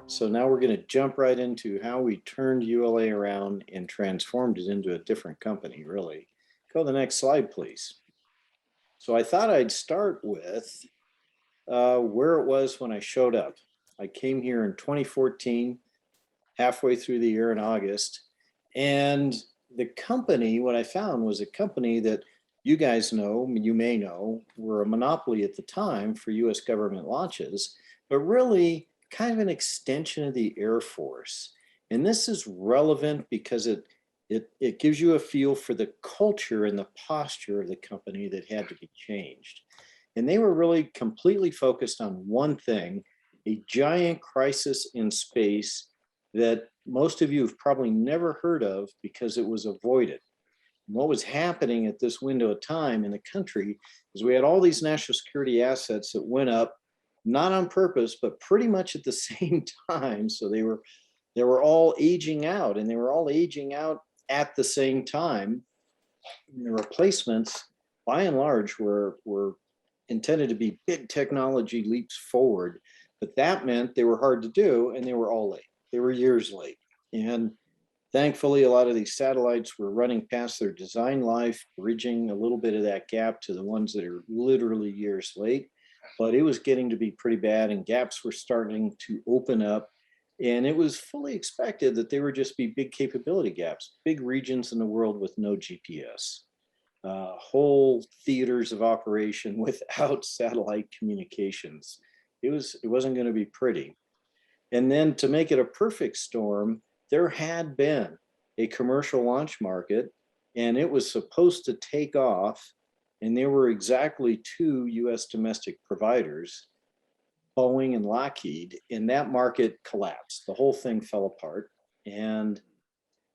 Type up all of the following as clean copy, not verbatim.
So now we're going to jump right into how we turned ULA around and transformed it into a different company, really. Go to the next slide, please. So I thought I'd start with where it was when I showed up. I came here in 2014, halfway through the year in August. And the company, what I found was a company that you guys know, you may know, were a monopoly at the time for US government launches, but really kind of an extension of the Air Force. And this is relevant because it gives you a feel for the culture and the posture of the company that had to be changed. And they were really completely focused on one thing, a giant crisis in space that most of you have probably never heard of because it was avoided. And what was happening at this window of time in the country is we had all these national security assets that went up, not on purpose, but pretty much at the same time. So they were all aging out, and they were all aging out at the same time. And the replacements, by and large, were intended to be big technology leaps forward, but that meant they were hard to do, and they were all late. They were years late. And thankfully, a lot of these satellites were running past their design life, bridging a little bit of that gap to the ones that are literally years late. But it was getting to be pretty bad, and gaps were starting to open up. And it was fully expected that they would just be big capability gaps, big regions in the world with no GPS, whole theaters of operation without satellite communications. It wasn't going to be pretty. And then to make it a perfect storm, there had been a commercial launch market, and it was supposed to take off. And there were exactly two US domestic providers, Boeing and Lockheed, and that market collapsed. The whole thing fell apart. And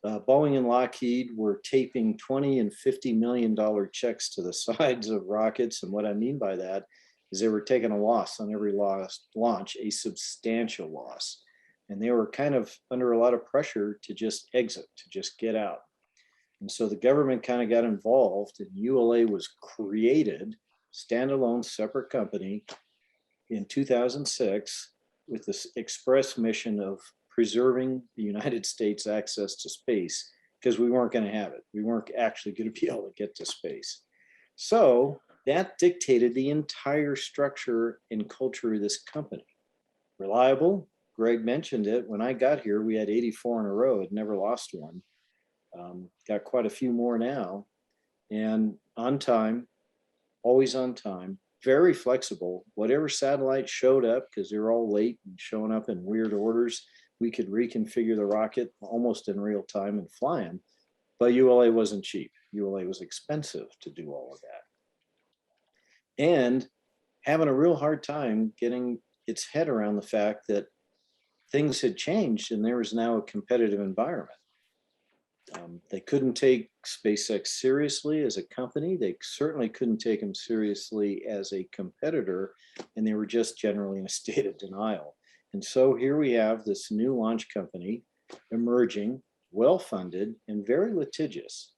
Boeing and Lockheed were taping $20 and $50 million checks to the sides of rockets. And what I mean by that is they were taking a loss on every launch, a substantial loss. And they were kind of under a lot of pressure to just exit, to just get out. And so the government kind of got involved, and ULA was created, standalone, separate company in 2006 with this express mission of preserving the United States access to space, because we weren't going to have it. We weren't actually going to be able to get to space. So that dictated the entire structure and culture of this company. Reliable, Greg mentioned it. When I got here, we had 84 in a row, had never lost one. Got quite a few more now. And on time, always on time, very flexible. Whatever satellite showed up, because they were all late and showing up in weird orders, we could reconfigure the rocket almost in real time and fly them. But ULA wasn't cheap. ULA was expensive to do all of that. And having a real hard time getting its head around the fact that things had changed and there was now a competitive environment. They couldn't take SpaceX seriously as a company. They certainly couldn't take them seriously as a competitor, and they were just generally in a state of denial. And so here we have this new launch company emerging, well-funded and very litigious.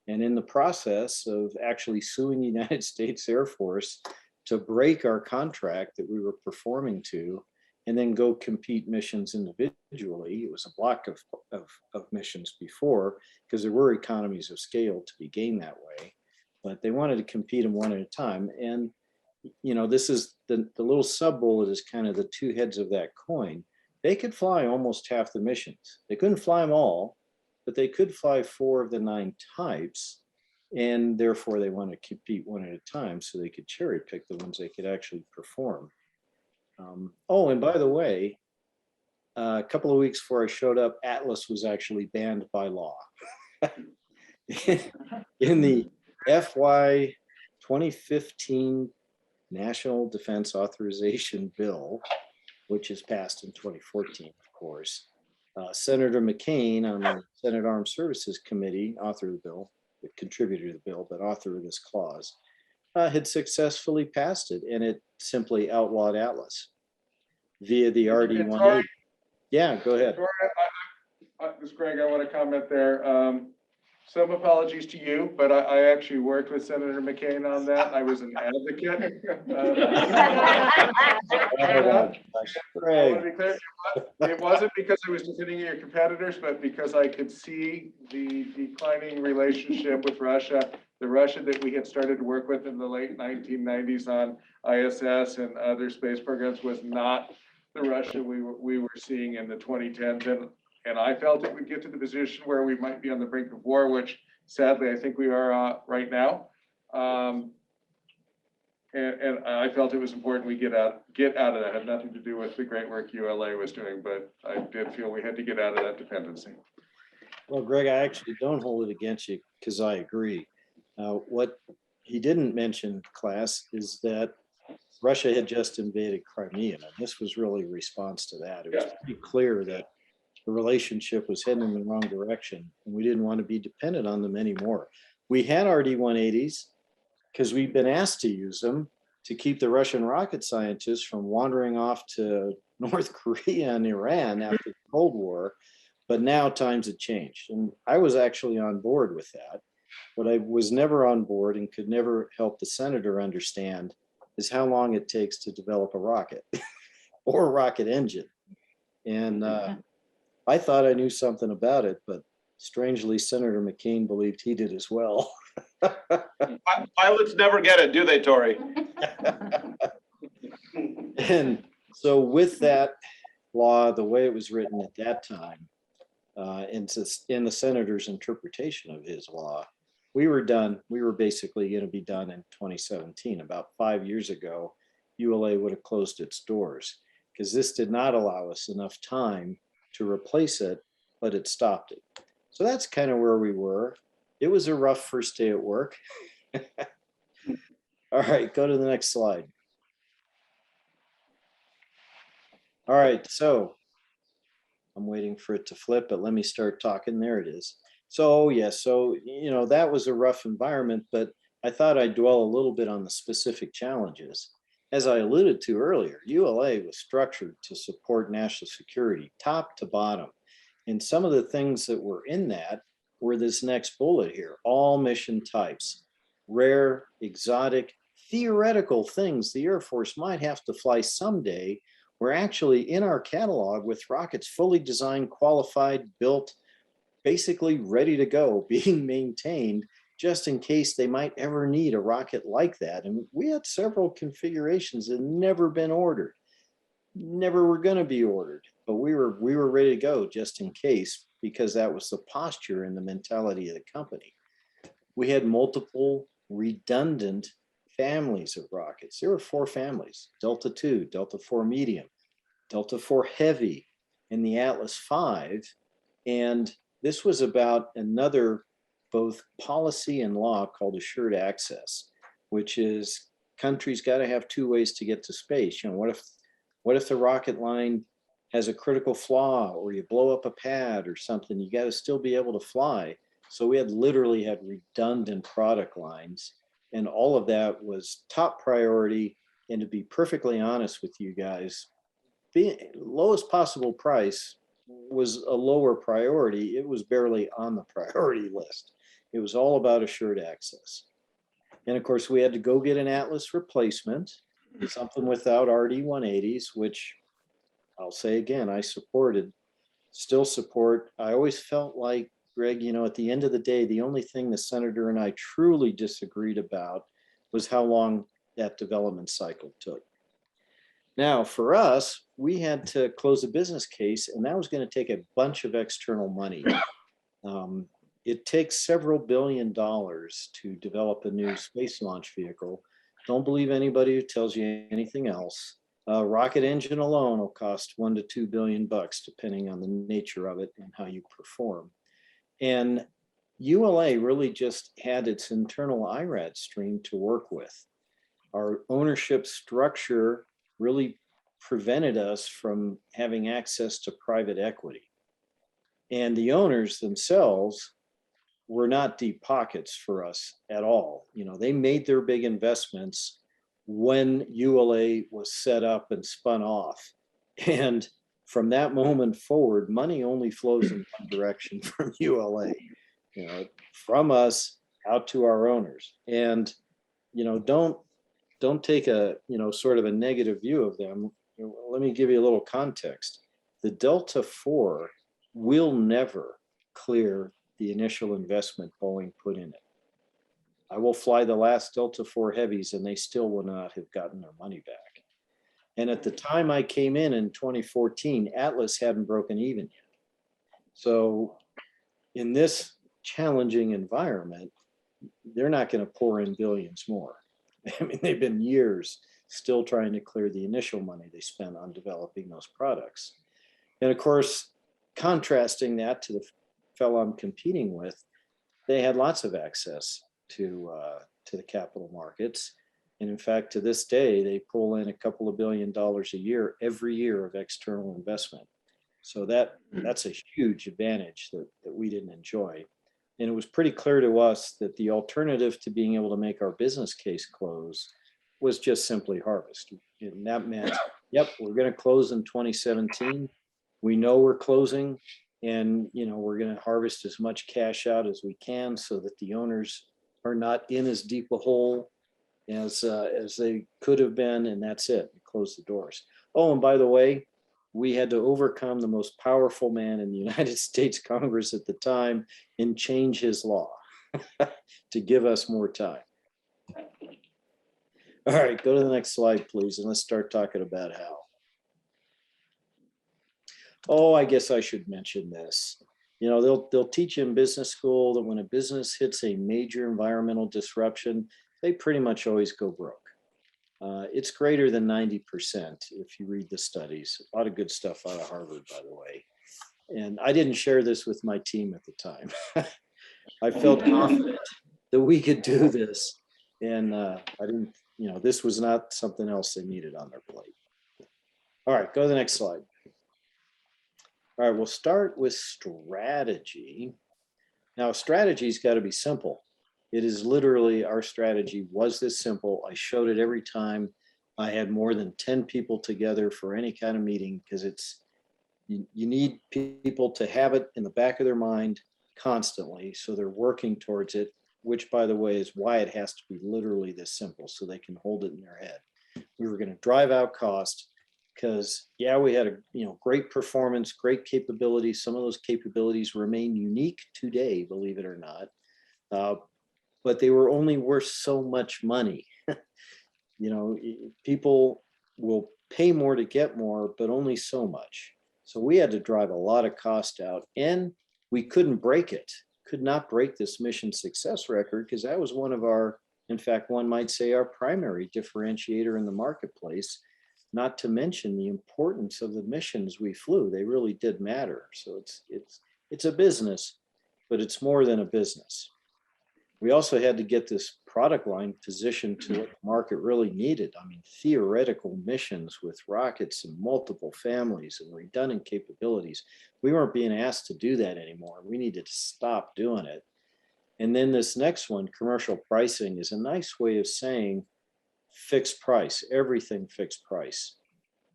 And in the process of actually suing the United States Air Force to break our contract that we were performing to, and then go compete missions individually. It was a block of missions before, because there were economies of scale to be gained that way, but they wanted to compete them one at a time. And this is the little sub bullet is kind of the two heads of that coin. They could fly almost half the missions. They couldn't fly them all, but they could fly 4 of the 9 types. And therefore they want to compete one at a time so they could cherry pick the ones they could actually perform. And by the way, a couple of weeks before I showed up, Atlas was actually banned by law. In the FY 2015 National Defense Authorization Bill, which is passed in 2014, of course, Senator McCain on the Senate Armed Services Committee, author of the bill, contributor to the bill, but author of this clause, had successfully passed it, and it simply outlawed Atlas via the RD-180. Yeah, go ahead. This is Greg. I want to comment there. Some apologies to you, but I actually worked with Senator McCain on that. I was an advocate. Oh, gosh, I Greg. want to be clear, it wasn't because I was defending your competitors, but because I could see the declining relationship with Russia, the Russia that we had started to work with in the late 1990s on ISS and other space programs was not the Russia we were seeing in the 2010s. And I felt it would get to the position where we might be on the brink of war, which sadly I think we are right now. And I felt it was important we get out of that. It had nothing to do with the great work ULA was doing, but I did feel we had to get out of that dependency. Well, Greg, I actually don't hold it against you because I agree. What he didn't mention, class, is that Russia had just invaded Crimea, and this was really a response to that. It was pretty clear that the relationship was heading in the wrong direction, and we didn't want to be dependent on them anymore. We had RD-180s because we've been asked to use them to keep the Russian rocket scientists from wandering off to North Korea and Iran after the Cold War. But now times have changed. And I was actually on board with that. What I was never on board and could never help the senator understand is how long it takes to develop a rocket or a rocket engine. And I thought I knew something about it, but strangely, Senator McCain believed he did as well. Pilots never get it, do they, Tory? And so with that law, the way it was written at that time, in the senator's interpretation of his law, we were done. We were basically going to be done in 2017. About 5 years ago, ULA would have closed its doors because this did not allow us enough time to replace it, but it stopped it. So that's kind of where we were. It was a rough first day at work. All right, go to the next slide. All right, so I'm waiting for it to flip, but let me start talking. There it is. So yes, so that was a rough environment, but I thought I'd dwell a little bit on the specific challenges. As I alluded to earlier, ULA was structured to support national security, top to bottom. And some of the things that were in that were this next bullet here: all mission types, rare, exotic, theoretical things the Air Force might have to fly someday were actually in our catalog with rockets fully designed, qualified, built, basically ready to go, being maintained just in case they might ever need a rocket like that. And we had several configurations that had never been ordered, never were going to be ordered, but we were ready to go just in case, because that was the posture and the mentality of the company. We had multiple redundant families of rockets. There were 4 families: Delta II, Delta IV medium, Delta IV heavy, and the Atlas V. And this was about another both policy and law called assured access, which is countries got to have 2 ways to get to space. What if the rocket line has a critical flaw, or you blow up a pad or something? You got to still be able to fly. So we literally had redundant product lines, and all of that was top priority. And to be perfectly honest with you guys, the lowest possible price was a lower priority. It was barely on the priority list. It was all about assured access. And of course, we had to go get an Atlas replacement, something without RD-180s, which I'll say again, I supported, still support. I always felt like, Greg, at the end of the day, the only thing the senator and I truly disagreed about was how long that development cycle took. Now, for us, we had to close a business case, and that was going to take a bunch of external money. It takes several $1 billion to develop a new space launch vehicle. Don't believe anybody who tells you anything else. Rocket engine alone will cost $1 to $2 billion, depending on the nature of it and how you perform. And ULA really just had its internal IRAD stream to work with. Our ownership structure really prevented us from having access to private equity. And the owners themselves were not deep pockets for us at all. They made their big investments when ULA was set up and spun off. And from that moment forward, money only flows in one direction from ULA. from us out to our owners. And, don't take a, sort of a negative view of them. Let me give you a little context. The Delta IV will never clear the initial investment Boeing put in it. I will fly the last Delta IV heavies and they still will not have gotten their money back. And at the time I came in 2014, Atlas hadn't broken even yet. So in this challenging environment, they're not going to pour in billions more. I mean, they've been years still trying to clear the initial money they spent on developing those products. And of course, contrasting that to the fellow I'm competing with, they had lots of access to the capital markets. And in fact, to this day, they pull in a couple of $2 billion a year, every year of external investment. So that's a huge advantage that we didn't enjoy. And it was pretty clear to us that the alternative to being able to make our business case close was just simply harvest. And that meant, yep, we're going to close in 2017. We know we're closing, and we're going to harvest as much cash out as we can so that the owners are not in as deep a hole as they could have been, and that's it. We close the doors. Oh, and by the way, we had to overcome the most powerful man in the United States Congress at the time and change his law to give us more time. All right, go to the next slide, please, and let's start talking about how. Oh, I guess I should mention this. They'll teach in business school that when a business hits a major environmental disruption, they pretty much always go broke. It's greater than 90% if you read the studies. A lot of good stuff out of Harvard, by the way. And I didn't share this with my team at the time. I felt confident that we could do this. And I didn't, this was not something else they needed on their plate. All right, go to the next slide. All right, we'll start with strategy. Now, strategy's got to be simple. It is literally, our strategy was this simple. I showed it every time I had more than 10 people together for any kind of meeting, because you need people to have it in the back of their mind constantly, so they're working towards it, which, by the way, is why it has to be literally this simple, so they can hold it in their head. We were going to drive out cost because, yeah, we had a great performance, great capabilities. Some of those capabilities remain unique today, believe it or not. But they were only worth so much money. People will pay more to get more, but only so much. So we had to drive a lot of cost out, and we couldn't break it, could not break this mission success record, because that was one of our, in fact, one might say our primary differentiator in the marketplace, not to mention the importance of the missions we flew. They really did matter. So it's a business, but it's more than a business. We also had to get this product line positioned to what the market really needed. I mean, theoretical missions with rockets and multiple families and redundant capabilities. We weren't being asked to do that anymore. We needed to stop doing it. And then this next one, commercial pricing, is a nice way of saying fixed price, everything fixed price.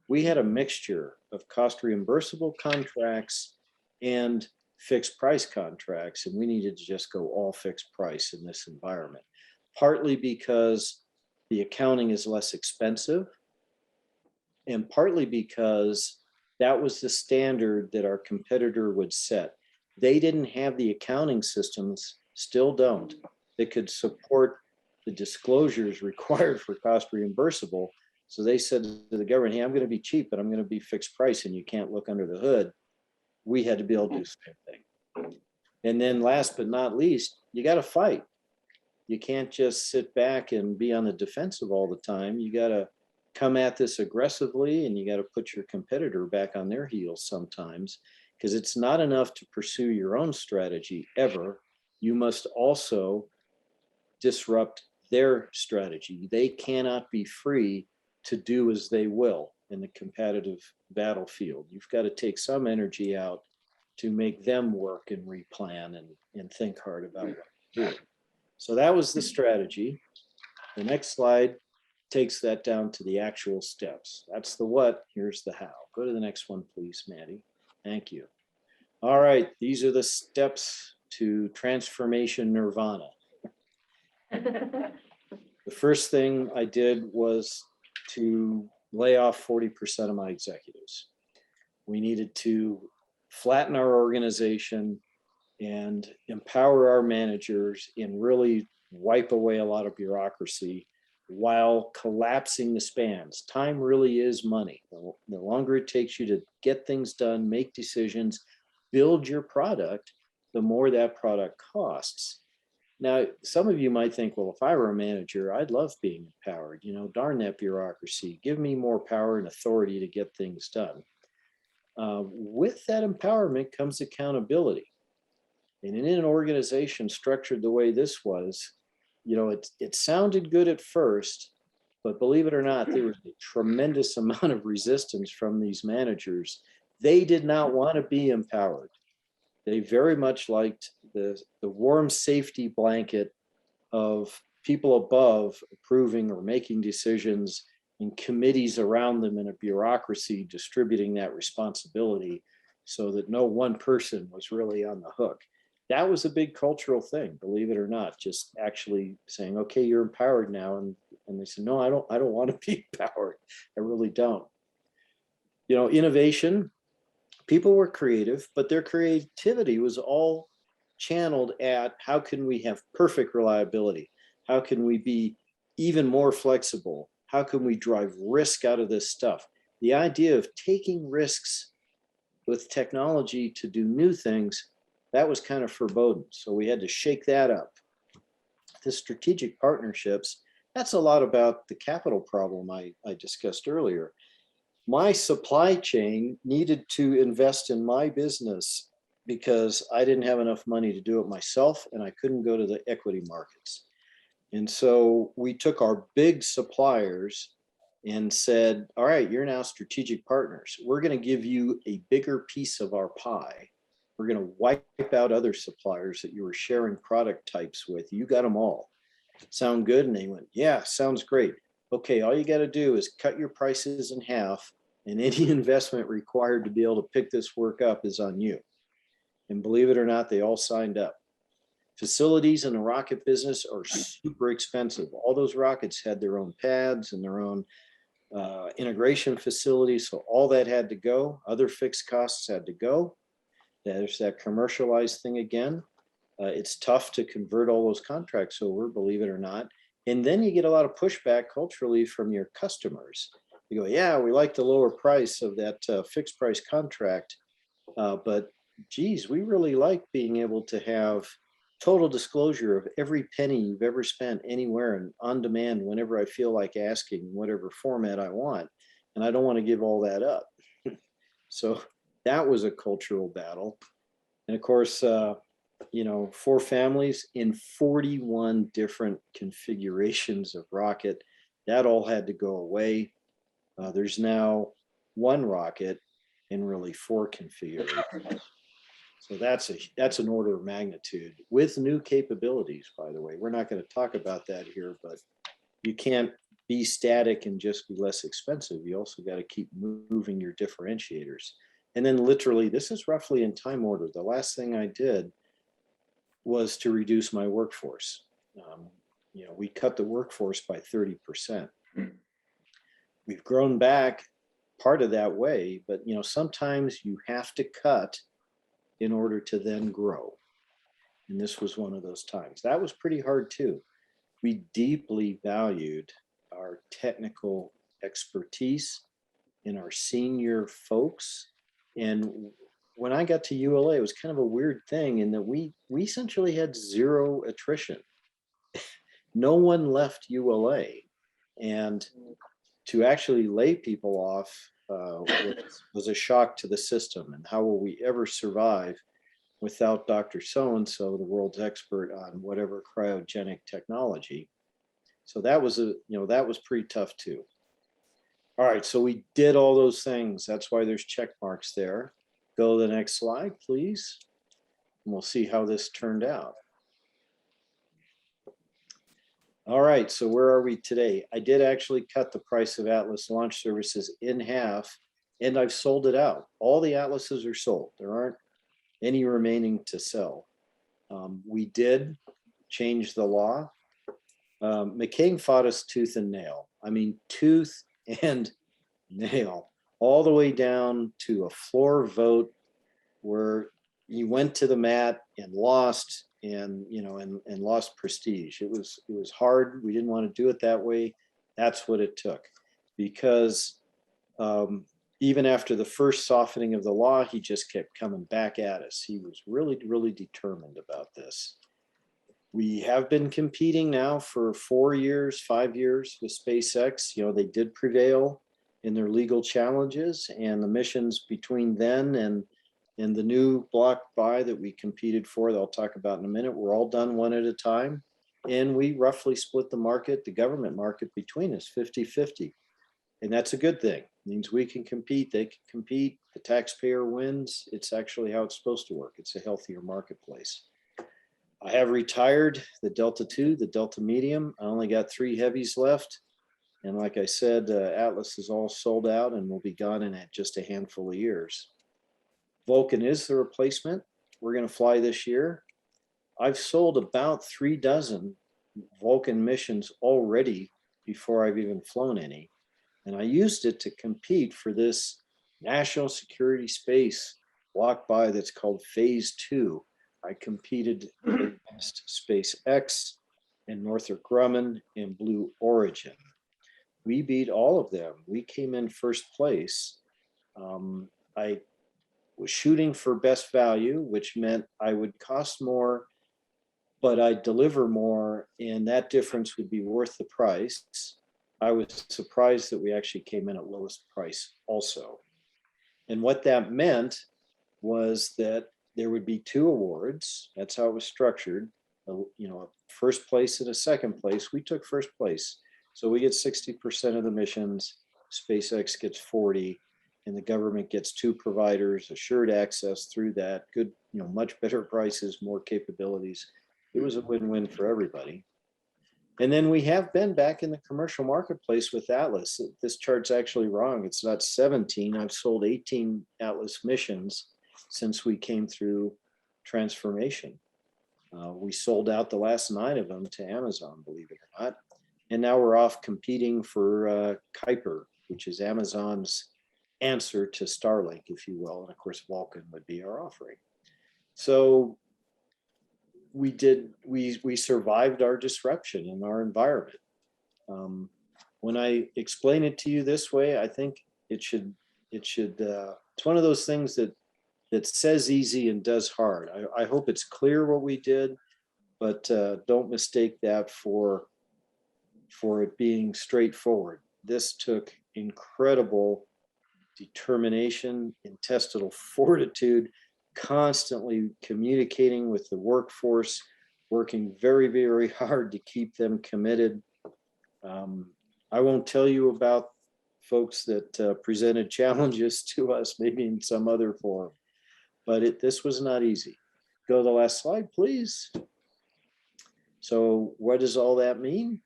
We had a mixture of cost reimbursable contracts and fixed price contracts, and we needed to just go all fixed price in this environment, partly because the accounting is less expensive, and partly because that was the standard that our competitor would set. They didn't have the accounting systems, still don't, that could support the disclosures required for cost reimbursable. So they said to the government, hey, I'm going to be cheap, but I'm going to be fixed price, and you can't look under the hood. We had to be able to do the same thing. And then last but not least, you got to fight. You can't just sit back and be on the defensive all the time. You got to come at this aggressively, and you got to put your competitor back on their heels sometimes, because it's not enough to pursue your own strategy ever. You must also disrupt their strategy. They cannot be free to do as they will in the competitive battlefield. You've got to take some energy out to make them work and replan and think hard about what to do. So that was the strategy. The next slide takes that down to the actual steps. That's the what, here's the how. Go to the next one, please, Maddie. Thank you. All right, these are the steps to transformation nirvana. The first thing I did was to lay off 40% of my executives. We needed to flatten our organization and empower our managers and really wipe away a lot of bureaucracy while collapsing the spans. Time really is money. The longer it takes you to get things done, make decisions, build your product, the more that product costs. Now, some of you might think, well, if I were a manager, I'd love being empowered. You know, darn that bureaucracy. Give me more power and authority to get things done. With that empowerment comes accountability. And in an organization structured the way this was, you know, it sounded good at first, but believe it or not, there was a tremendous amount of resistance from these managers. They did not want to be empowered. They very much liked the warm safety blanket of people above approving or making decisions and committees around them in a bureaucracy distributing that responsibility so that no one person was really on the hook. That was a big cultural thing, believe it or not, just actually saying, okay, you're empowered now. And they said, no, I don't want to be empowered. I really don't. You know, innovation, people were creative, but their creativity was all channeled at how can we have perfect reliability? How can we be even more flexible? How can we drive risk out of this stuff? The idea of taking risks with technology to do new things, that was kind of foreboding. So we had to shake that up. The strategic partnerships, that's a lot about the capital problem I discussed earlier. My supply chain needed to invest in my business because I didn't have enough money to do it myself and I couldn't go to the equity markets. And so we took our big suppliers and said, all right, you're now strategic partners. We're going to give you a bigger piece of our pie. We're going to wipe out other suppliers that you were sharing product types with. You got them all. Sound good? And they went, yeah, sounds great. Okay, all you got to do is cut your prices in half and any investment required to be able to pick this work up is on you. And believe it or not, they all signed up. Facilities in the rocket business are super expensive. All those rockets had their own pads and their own integration facilities. So all that had to go. Other fixed costs had to go. There's that commercialized thing again. It's tough to convert all those contracts over, believe it or not. And then you get a lot of pushback culturally from your customers. You go, yeah, we like the lower price of that fixed price contract, but geez, we really like being able to have total disclosure of every penny you've ever spent anywhere and on demand whenever I feel like asking, whatever format I want. And I don't want to give all that up. So that was a cultural battle. And of course, you know, 4 families in 41 different configurations of rocket, that all had to go away. There's now 1 rocket in really 4 configurations. So that's an order of magnitude with new capabilities, by the way. We're not going to talk about that here, but you can't be static and just be less expensive. You also got to keep moving your differentiators. And then literally, this is roughly in time order. The last thing I did was to reduce my workforce. You know, we cut the workforce by 30%. We've grown back part of that way, but you know, sometimes you have to cut in order to then grow. And this was one of those times. That was pretty hard too. We deeply valued our technical expertise in our senior folks. And when I got to ULA, it was kind of a weird thing in that we essentially had 0 attrition. No one left ULA. And to actually lay people off was a shock to the system. And how will we ever survive without Dr. So-and-so, the world's expert on whatever cryogenic technology? So that was that was pretty tough too. All right, so we did all those things. That's why there's check marks there. Go to the next slide, please. And we'll see how this turned out. All right, so where are we today? I did actually cut the price of Atlas Launch Services in half, and I've sold it out. All the Atlases are sold. There aren't any remaining to sell. We did change the law. McCain fought us tooth and nail. I mean, tooth and nail, all the way down to a floor vote where he went to the mat and lost, and lost prestige. It was hard. We didn't want to do it that way. That's what it took, because even after the first softening of the law, he just kept coming back at us. He was really, really determined about this. We have been competing now for 4 years, 5 years with SpaceX. They did prevail in their legal challenges, and the missions between then and the new block buy that we competed for, that I'll talk about in a minute, we're all done one at a time. And we roughly split the market, the government market, between us 50-50. And that's a good thing. It means we can compete, they can compete, the taxpayer wins. It's actually how it's supposed to work. It's a healthier marketplace. I have retired the Delta II, the Delta Medium. I only got 3 heavies left. And like I said, Atlas is all sold out and will be gone in just a handful of years. Vulcan is the replacement. We're going to fly this year. I've sold about 3 dozen Vulcan missions already before I've even flown any. And I used it to compete for this national security space block buy that's called Phase 2. I competed against SpaceX and Northrop Grumman and Blue Origin. We beat all of them. We came in first place. I was shooting for best value, which meant I would cost more, but I'd deliver more, and that difference would be worth the price. I was surprised that we actually came in at lowest price also. And what that meant was that there would be 2 awards. That's how it was structured. A first place and a second place. We took first place. So we get 60% of the missions, SpaceX gets 40, and the government gets 2 providers, assured access through that, good, much better prices, more capabilities. It was a win-win for everybody. And then we have been back in the commercial marketplace with Atlas. This chart's actually wrong. It's not 17. I've sold 18 Atlas missions since we came through transformation. We sold out the last 9 of them to Amazon, believe it or not. And now we're off competing for Kuiper, which is Amazon's answer to Starlink, if you will. And of course, Vulcan would be our offering. So we survived our disruption in our environment. When I explain it to you this way, I think it's one of those things that says easy and does hard. I hope it's clear what we did, but don't mistake that for it being straightforward. This took incredible determination, intestinal fortitude, constantly communicating with the workforce, working very, very hard to keep them committed. I won't tell you about folks that presented challenges to us, maybe in some other form, but this was not easy. Go to the last slide, please. So what does all that mean?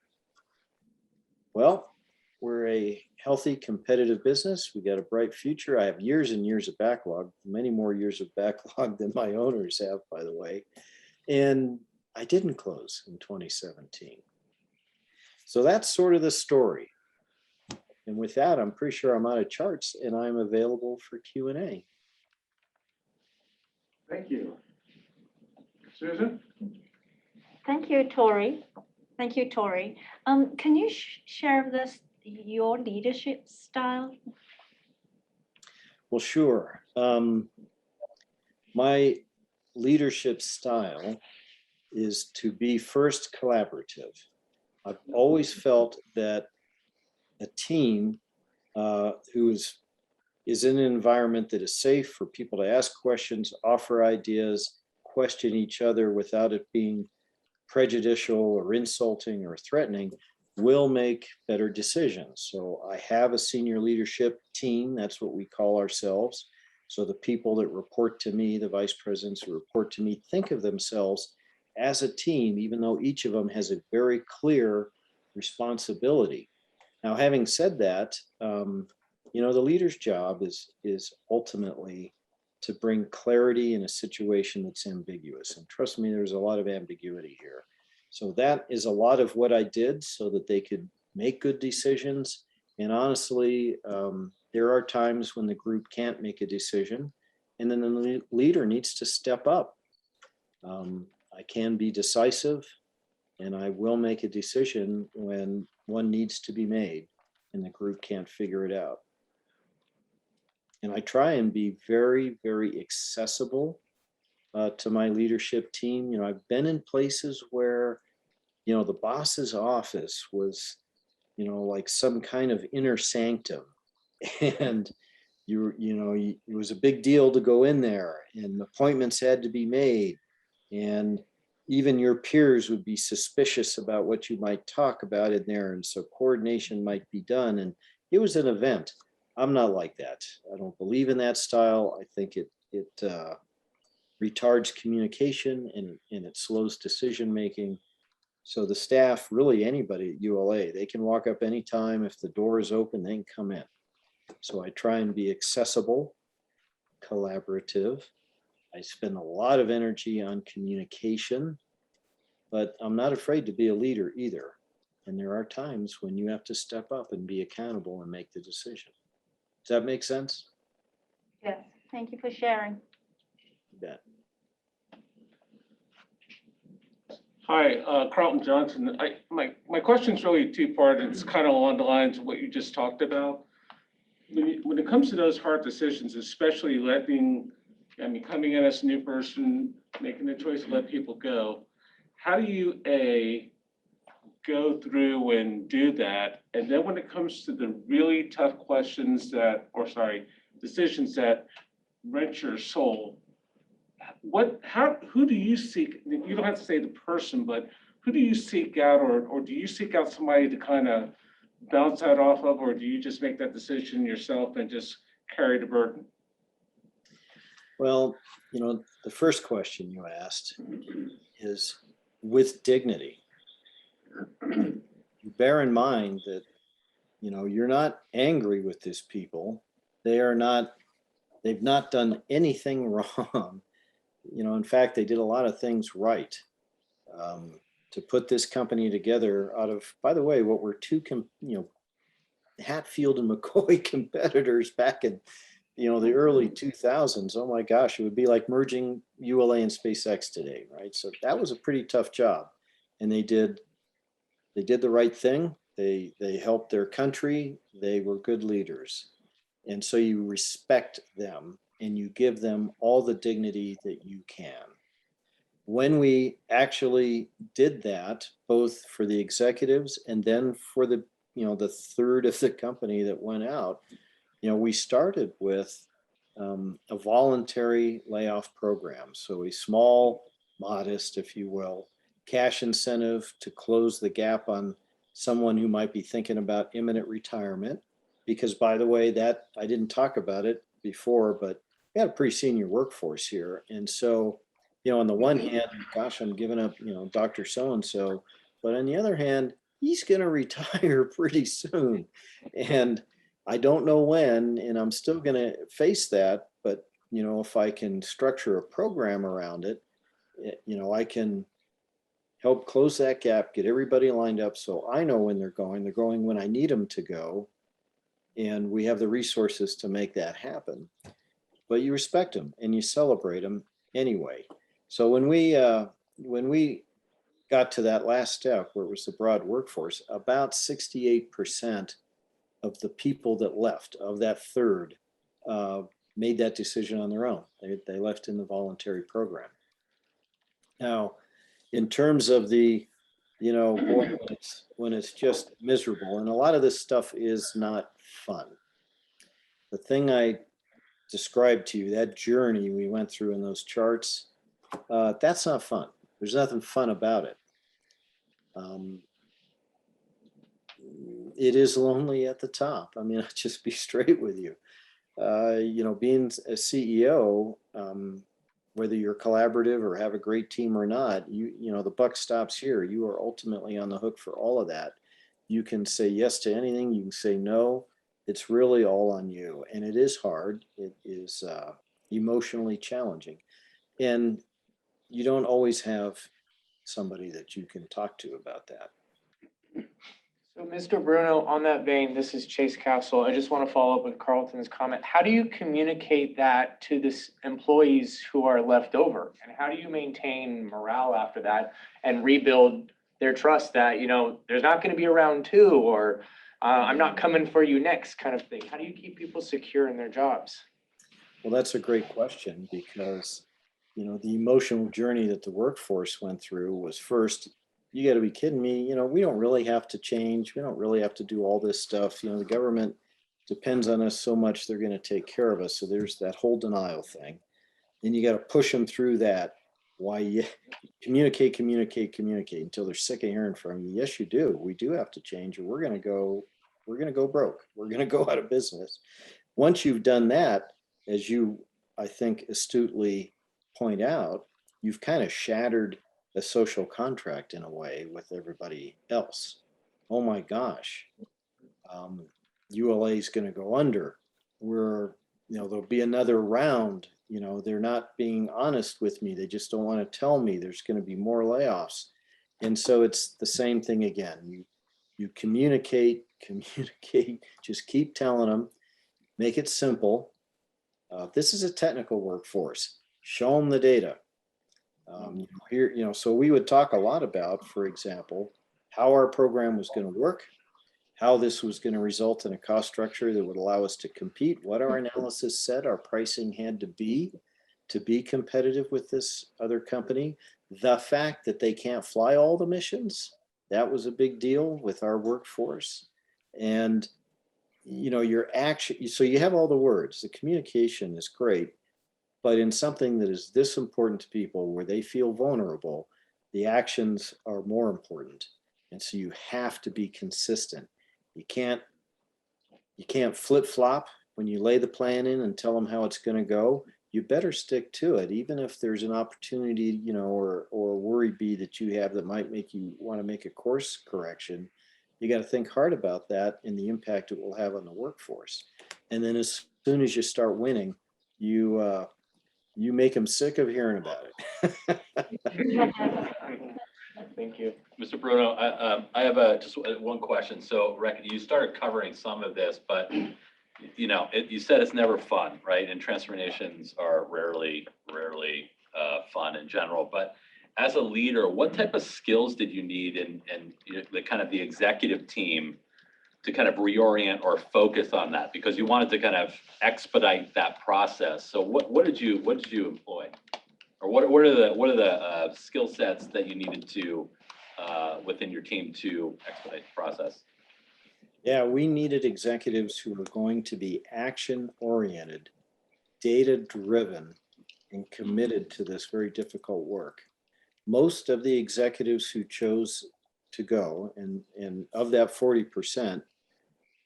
Well, we're a healthy, competitive business. We got a bright future. I have years and years of backlog, many more years of backlog than my owners have, by the way. And I didn't close in 2017. So that's sort of the story. And with that, I'm pretty sure I'm out of charts and I'm available for Q&A. Thank you. Susan? Thank you, Tory. Thank you, Tory. Can you share with us your leadership style? Well, sure. My leadership style is to be first collaborative. I've always felt that a team who is in an environment that is safe for people to ask questions, offer ideas, question each other without it being prejudicial or insulting or threatening, will make better decisions. So I have a senior leadership team. That's what we call ourselves. So the people that report to me, the vice presidents who report to me, think of themselves as a team, even though each of them has a very clear responsibility. Now, having said that, the leader's job is ultimately to bring clarity in a situation that's ambiguous. And trust me, there's a lot of ambiguity here. So that is a lot of what I did so that they could make good decisions. And honestly, there are times when the group can't make a decision, and then the leader needs to step up. I can be decisive, and I will make a decision when one needs to be made and the group can't figure it out. And I try and be very, very accessible to my leadership team. You know, I've been in places where, you know, the boss's office was, you know, like some kind of inner sanctum. And it was a big deal to go in there, and appointments had to be made. And even your peers would be suspicious about what you might talk about in there. And so coordination might be done. And it was an event. I'm not like that. I don't believe in that style. I think it retards communication and it slows decision making. So the staff, really anybody at ULA, they can walk up anytime. If the door is open, they can come in. So I try and be accessible, collaborative. I spend a lot of energy on communication, but I'm not afraid to be a leader either. And there are times when you have to step up and be accountable and make the decision. Does that make sense? Yes, thank you for sharing. You bet. Hi, Carlton Johnson. My question's really two-part. It's kind of along the lines of what you just talked about. When it comes to those hard decisions, especially coming in as a new person, making the choice to let people go, how do you, go through and do that? And then when it comes to the really tough decisions that wrench your soul, who do you seek? You don't have to say the person, but who do you seek out, or do you seek out somebody to kind of bounce that off of, or do you just make that decision yourself and just carry the burden? Well, the first question you asked is with dignity. You bear in mind that, you're not angry with these people. They've not done anything wrong. In fact, they did a lot of things right. To put this company together out of, by the way, what were two, Hatfield and McCoy competitors back in, the early 2000s. Oh my gosh, it would be like merging ULA and SpaceX today, right? So that was a pretty tough job, and they did the right thing. They helped their country. They were good leaders, and so you respect them and you give them all the dignity that you can. When we actually did that, both for the executives and then for the third of the company that went out, we started with a voluntary layoff program. So a small, modest, if you will, cash incentive to close the gap on someone who might be thinking about imminent retirement. Because, by the way, that I didn't talk about it before, but we had a pretty senior workforce here. And so, on the one hand, gosh, I'm giving up, Dr. So-and-so, but on the other hand, he's going to retire pretty soon. And I don't know when, and I'm still going to face that. But, if I can structure a program around it, I can help close that gap, get everybody lined up so I know when they're going. They're going when I need them to go. And we have the resources to make that happen. But you respect them and you celebrate them anyway. So when we got to that last step where it was the broad workforce, about 68% of the people that left, of that third, made that decision on their own. They left in the voluntary program. Now, in terms of the, when it's just miserable, and a lot of this stuff is not fun. The thing I described to you, that journey we went through in those charts, that's not fun. There's nothing fun about it. It is lonely at the top. I mean, I'll just be straight with you. Being a CEO, whether you're collaborative or have a great team or not, the buck stops here. You are ultimately on the hook for all of that. You can say yes to anything. You can say no. It's really all on you. And it is hard. It is, emotionally challenging. And you don't always have somebody that you can talk to about that. So Mr. Bruno, on that vein, this is Chase Castle. I just want to follow up with Carlton's comment. How do you communicate that to the employees who are left over? And how do you maintain morale after that and rebuild their trust that, you know, there's not going to be a round two, or I'm not coming for you next kind of thing? How do you keep people secure in their jobs? Well, that's a great question because, you know, the emotional journey that the workforce went through was first, you got to be kidding me. You know, we don't really have to change. We don't really have to do all this stuff. You know, the government depends on us so much, they're going to take care of us. So there's that whole denial thing. Then you got to push them through that. Why you communicate until they're sick of hearing from you. Yes, you do. We do have to change, or we're going to go broke. We're going to go out of business. Once you've done that, as you, I think, astutely point out, you've kind of shattered a social contract in a way with everybody else. Oh my gosh, ULA is going to go under. We're, you know, there'll be another round. You know, they're not being honest with me. They just don't want to tell me there's going to be more layoffs. And so it's the same thing again. You communicate, just keep telling them, make it simple. This is a technical workforce. Show them the data. Here, you know, so we would talk a lot about, for example, how our program was going to work, how this was going to result in a cost structure that would allow us to compete, what our analysis said our pricing had to be competitive with this other company. The fact that they can't fly all the missions, that was a big deal with our workforce. And, you know, your action, so you have all the words, the communication is great, but in something that is this important to people where they feel vulnerable, the actions are more important. And so you have to be consistent. You can't flip flop when you lay the plan in and tell them how it's going to go. You better stick to it, even if there's an opportunity, you know, or a worry bee that you have that might make you want to make a course correction. You got to think hard about that and the impact it will have on the workforce. And then as soon as you start winning, you make them sick of hearing about it. Thank you. Mr. Bruno, I have just one question. So, Rick, you started covering some of this, but you know, you said it's never fun, right? And transformations are rarely fun in general. But as a leader, what type of skills did you need in the kind of the executive team to kind of reorient or focus on that? Because you wanted to kind of expedite that process. So, what did you employ? Or what are the skill sets that you needed to within your team to expedite the process? Yeah, we needed executives who were going to be action-oriented, data-driven, and committed to this very difficult work. Most of the executives who chose to go, and of that 40%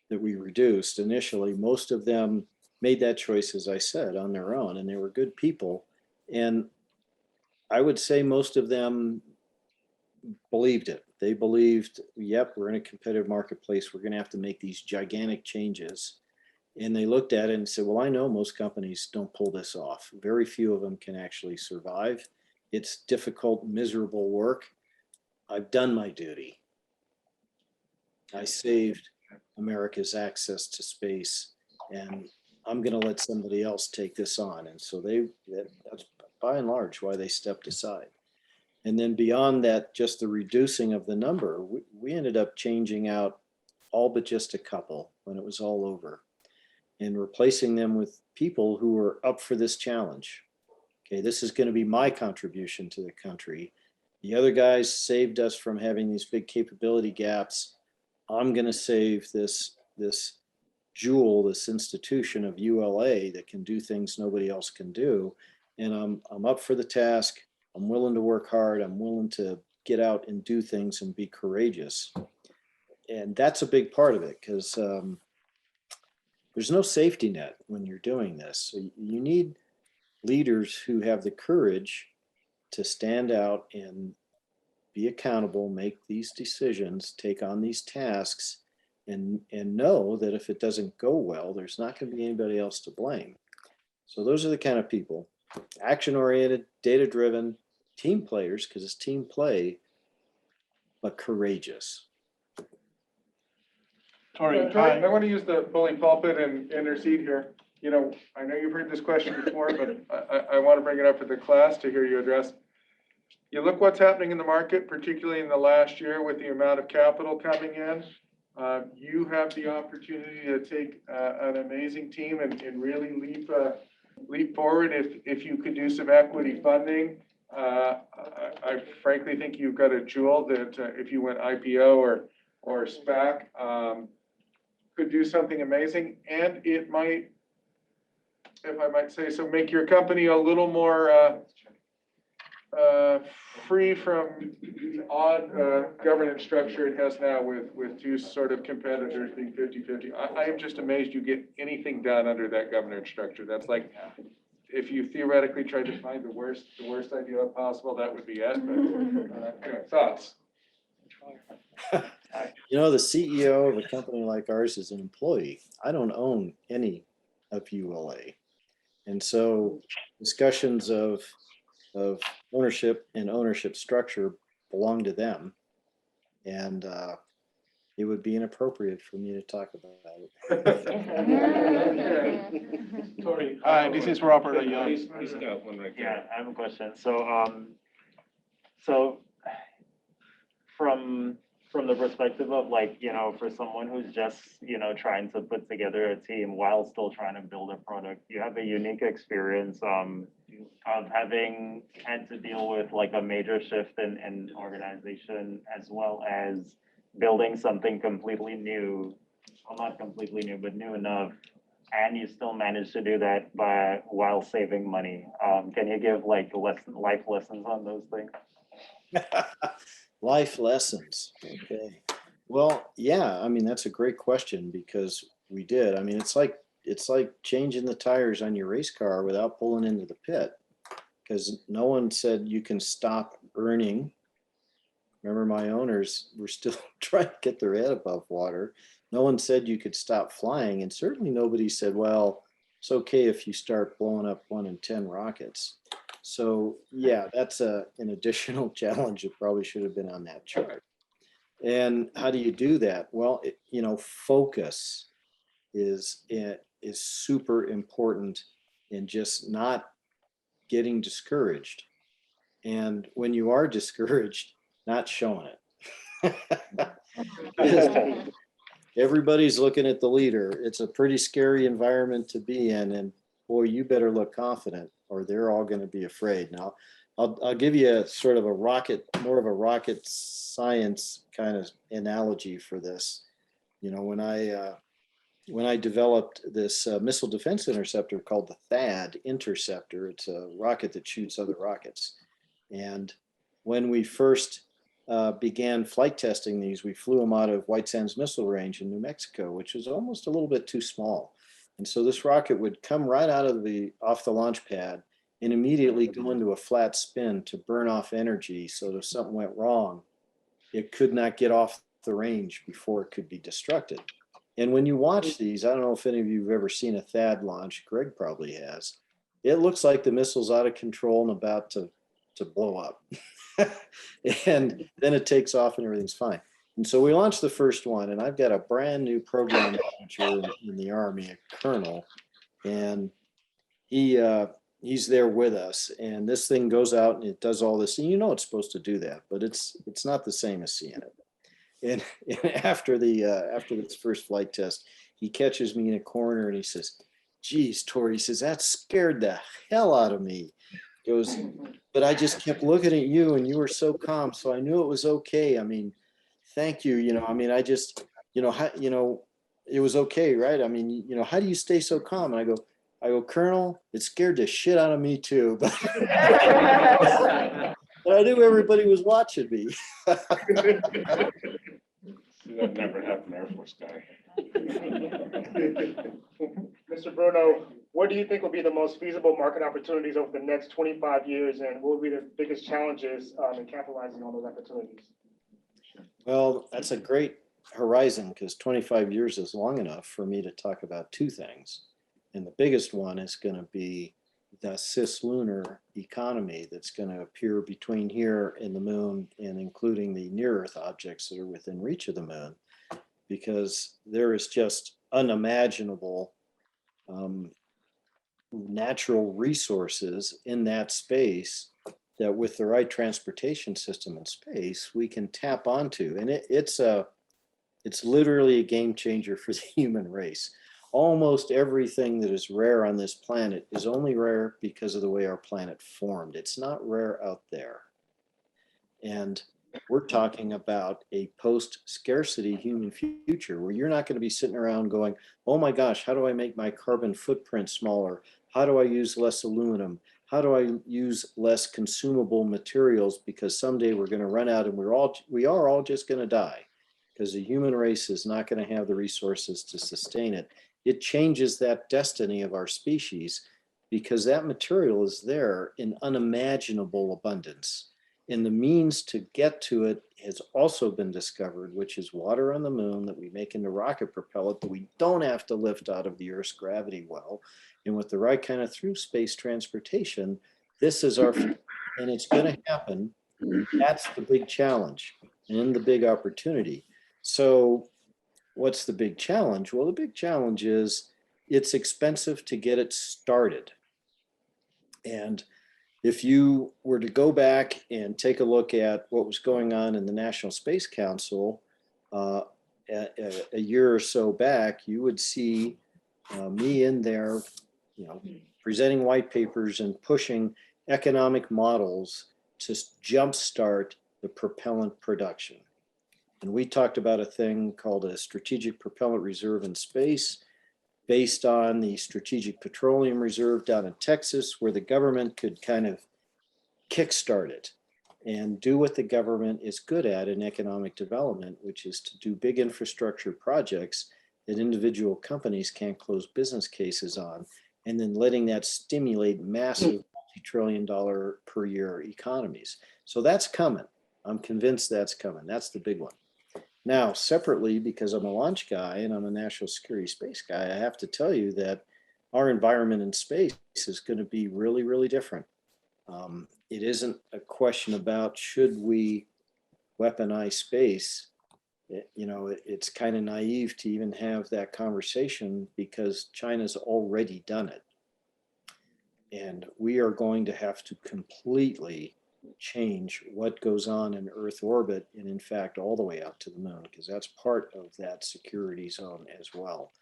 that we reduced initially, most of them made that choice, as I said, on their own, and they were good people. And I would say most of them believed it. They believed, yep, we're in a competitive marketplace. We're going to have to make these gigantic changes. And they looked at it and said, well, I know most companies don't pull this off. Very few of them can actually survive. It's difficult, miserable work. I've done my duty. I saved America's access to space, and I'm going to let somebody else take this on. And so that's by and large why they stepped aside. And then beyond that, just the reducing of the number, we ended up changing out all but just a couple when it was all over, and replacing them with people who were up for this challenge. Okay, this is going to be my contribution to the country. The other guys saved us from having these big capability gaps. I'm going to save this jewel, this institution of ULA that can do things nobody else can do. And I'm up for the task. I'm willing to work hard. I'm willing to get out and do things and be courageous. And that's a big part of it, because there's no safety net when you're doing this. So you need leaders who have the courage to stand out and be accountable, make these decisions, take on these tasks, and know that if it doesn't go well, there's not going to be anybody else to blame. So those are the kind of people, action-oriented, data-driven, team players, because it's team play, but courageous. Tory, I want to use the bully pulpit and intercede here. You know, I know you've heard this question before, but I want to bring it up for the class to hear you address. You look what's happening in the market, particularly in the last year with the amount of capital coming in. You have the opportunity to take an amazing team and really leap forward if you could do some equity funding. I frankly think you've got a jewel that if you went IPO or SPAC, could do something amazing, and it might, if I might say so, make your company a little more free from the odd governance structure it has now with two sort of competitors being 50-50. I am just amazed you get anything done under that governance structure. That's like, if you theoretically tried to find the worst idea possible, that would be it. But anyway, thoughts? You know, the CEO of a company like ours is an employee. I don't own any of ULA. And so discussions of ownership and ownership structure belong to them. And it would be inappropriate for me to talk about it. Tory. Hi, this is Robert. Please got one right Yeah, there. I have a question. So from the perspective of like, you know, for someone who's just, you know, trying to put together a team while still trying to build a product, you have a unique experience of having had to deal with like a major shift in organization, as well as building something completely new, well, not completely new, but new enough, and you still manage to do that while saving money. Can you give like life lessons on those things? Life lessons. Okay. Well, yeah, I mean, that's a great question because we did. I mean, it's like changing the tires on your race car without pulling into the pit, because no one said you can stop earning. Remember, my owners were still trying to get their head above water. No one said you could stop flying, and certainly nobody said, well, it's okay if you start blowing up 1 in 10 rockets. So yeah, that's an additional challenge that probably should have been on that chart. And how do you do that? Well, you know, focus is super important in just not getting discouraged. And when you are discouraged, not showing it. Everybody's looking at the leader. It's a pretty scary environment to be in, and boy, you better look confident or they're all going to be afraid. Now, I'll give you a sort of more of a rocket science kind of analogy for this. You know, when I developed this missile defense interceptor called the THAAD interceptor, it's a rocket that shoots other rockets. And when we first began flight testing these, we flew them out of White Sands Missile Range in New Mexico, which was almost a little bit too small. And so this rocket would come right out of off the launch pad and immediately go into a flat spin to burn off energy. So if something went wrong, it could not get off the range before it could be destructed. And when you watch these, I don't know if any of you have ever seen a THAAD launch, Greg probably has. It looks like the missile's out of control and about to blow up. And then it takes off and everything's fine. And so we launched the first one, and I've got a brand new program manager in the Army, a colonel, and he's there with us. And this thing goes out and it does all this, and you know it's supposed to do that, but it's not the same as seeing it. And after this first flight test, he catches me in a corner and he says, "Geez, Tory," he says, "that scared the hell out of me." He goes, "But I just kept looking at you and you were so calm, so I knew it was okay. I mean, thank you. You know, I mean, I just, you know, it was okay, right? I mean, you know, how do you stay so calm?" And I go, "Colonel, it scared the shit out of me too." But I knew everybody was watching me. That never happened, Air Force guy. Mr. Bruno, what do you think will be the most feasible market opportunities over the next 25 years, and what will be the biggest challenges in capitalizing on those opportunities? Well, that's a great horizon because 25 years is long enough for me to talk about two things. And the biggest one is going to be the cislunar economy that's going to appear between here and the moon, and including the near Earth objects that are within reach of the moon, because there is just unimaginable natural resources in that space that with the right transportation system in space, we can tap onto. And it's literally a game changer for the human race. Almost everything that is rare on this planet is only rare because of the way our planet formed. It's not rare out there. And we're talking about a post-scarcity human future where you're not going to be sitting around going, oh my gosh, how do I make my carbon footprint smaller? How do I use less aluminum? How do I use less consumable materials? Because someday we're going to run out and we are all just going to die, because the human race is not going to have the resources to sustain it. It changes that destiny of our species because that material is there in unimaginable abundance. And the means to get to it has also been discovered, which is water on the moon that we make into rocket propellant that we don't have to lift out of the Earth's gravity well. And with the right kind of through space transportation, this is our, and it's going to happen. That's the big challenge and the big opportunity. So what's the big challenge? Well, the big challenge is it's expensive to get it started. And if you were to go back and take a look at what was going on in the National Space Council a year or so back, you would see me in there, presenting white papers and pushing economic models to jumpstart the propellant production. And we talked about a thing called a strategic propellant reserve in space, based on the Strategic Petroleum Reserve down in Texas, where the government could kind of kickstart it and do what the government is good at in economic development, which is to do big infrastructure projects that individual companies can't close business cases on, and then letting that stimulate massive multi-trillion-dollar per year economies. So that's coming. I'm convinced that's coming. That's the big one. Now, separately, because I'm a launch guy and I'm a national security space guy, I have to tell you that our environment in space is going to be really, really different. It isn't a question about should we weaponize space. It's kind of naive to even have that conversation because China's already done it. And we are going to have to completely change what goes on in Earth orbit, and in fact, all the way out to the moon, because that's part of that security zone as well.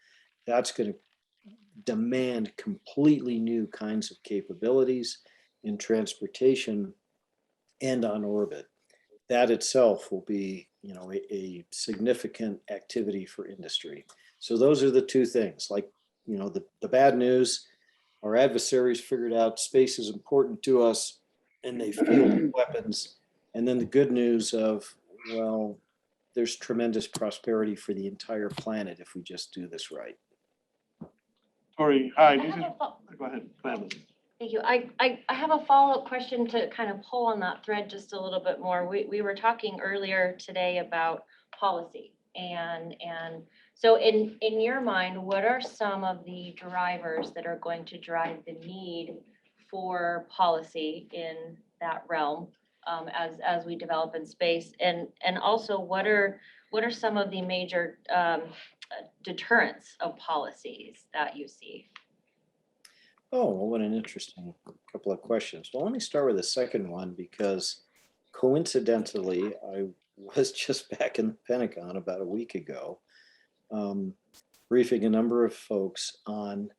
That's going to demand completely new kinds of capabilities in transportation and on orbit. That itself will be, a significant activity for industry. So those are the two things. Like, the bad news, our adversaries figured out space is important to us and they field weapons. And then the good news of, well, there's tremendous prosperity for the entire planet if we just do this right. Tory, hi, I this have is, a fo- go ahead, Liz. Thank you. I have a follow-up question to kind of pull on that thread just a little bit more. We were talking earlier today about policy. And so in your mind, what are some of the drivers that are going to drive the need for policy in that realm as we develop in space? And also, what are some of the major deterrents of policies that you see? Oh, well, what an interesting couple of questions. Well, let me start with the second one because coincidentally, I was just back in the Pentagon about a week ago, briefing a number of folks on